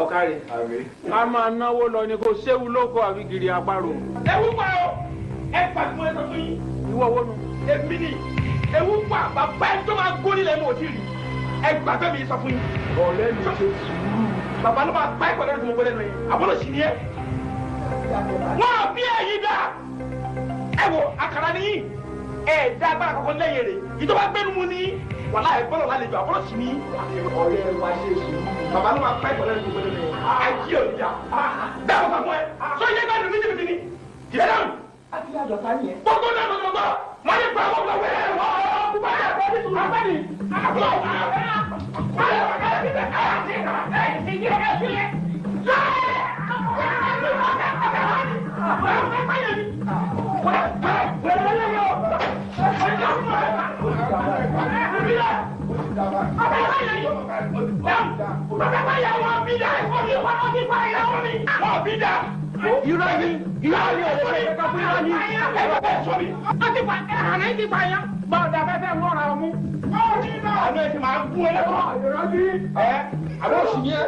ọ̀kárì ká máa náwó lọ ni kò séwu lóko àbí gírí àparò. ewu pa o ẹ pàtó ẹ sọ fún yín. ìwọ wo nu. èmi ni ewu pa bàbá ẹ tó máa gbóni lẹ́nu òtí rí ẹ gbàgbé mi sọ fún yín. ọ̀rẹ́ mi ṣe sùúrù. bàbá ló máa pa ẹ pẹ̀lú ẹni tó mọ gbọ́dọ̀ lẹ́nu yẹn àbúrò sì ni ẹ. wọ́n bí ẹ̀yin dá ẹ wo àkàrà nìyí ẹ dá agbára kankan lẹ́yìn rẹ̀ ìjọba gbẹ́nu mu ní wàhálà ẹ gbọ́dọ̀ lálejò àbúrò sì ni. ọ̀rẹ́ wa ṣe sùúrù. bàbá ló máa pa ẹ pẹ̀lú ẹni tó gbọ́dọ̀ lẹ́nu yẹn ayé òní jà bẹ́ẹ̀ wọ́n fún ẹ sọ yẹ ká dùn ní jìbìtì ni jìbìtì náà. a ti yàjọ ká nìyẹn. gbogbo náà ló gbogbo wọ́n yẹ fún àwọn ọmọ wẹ́rẹ́ wọ́n àná ẹ ti máa gún ẹ lẹ́kọ̀ọ́. àbọ̀ sì yẹ.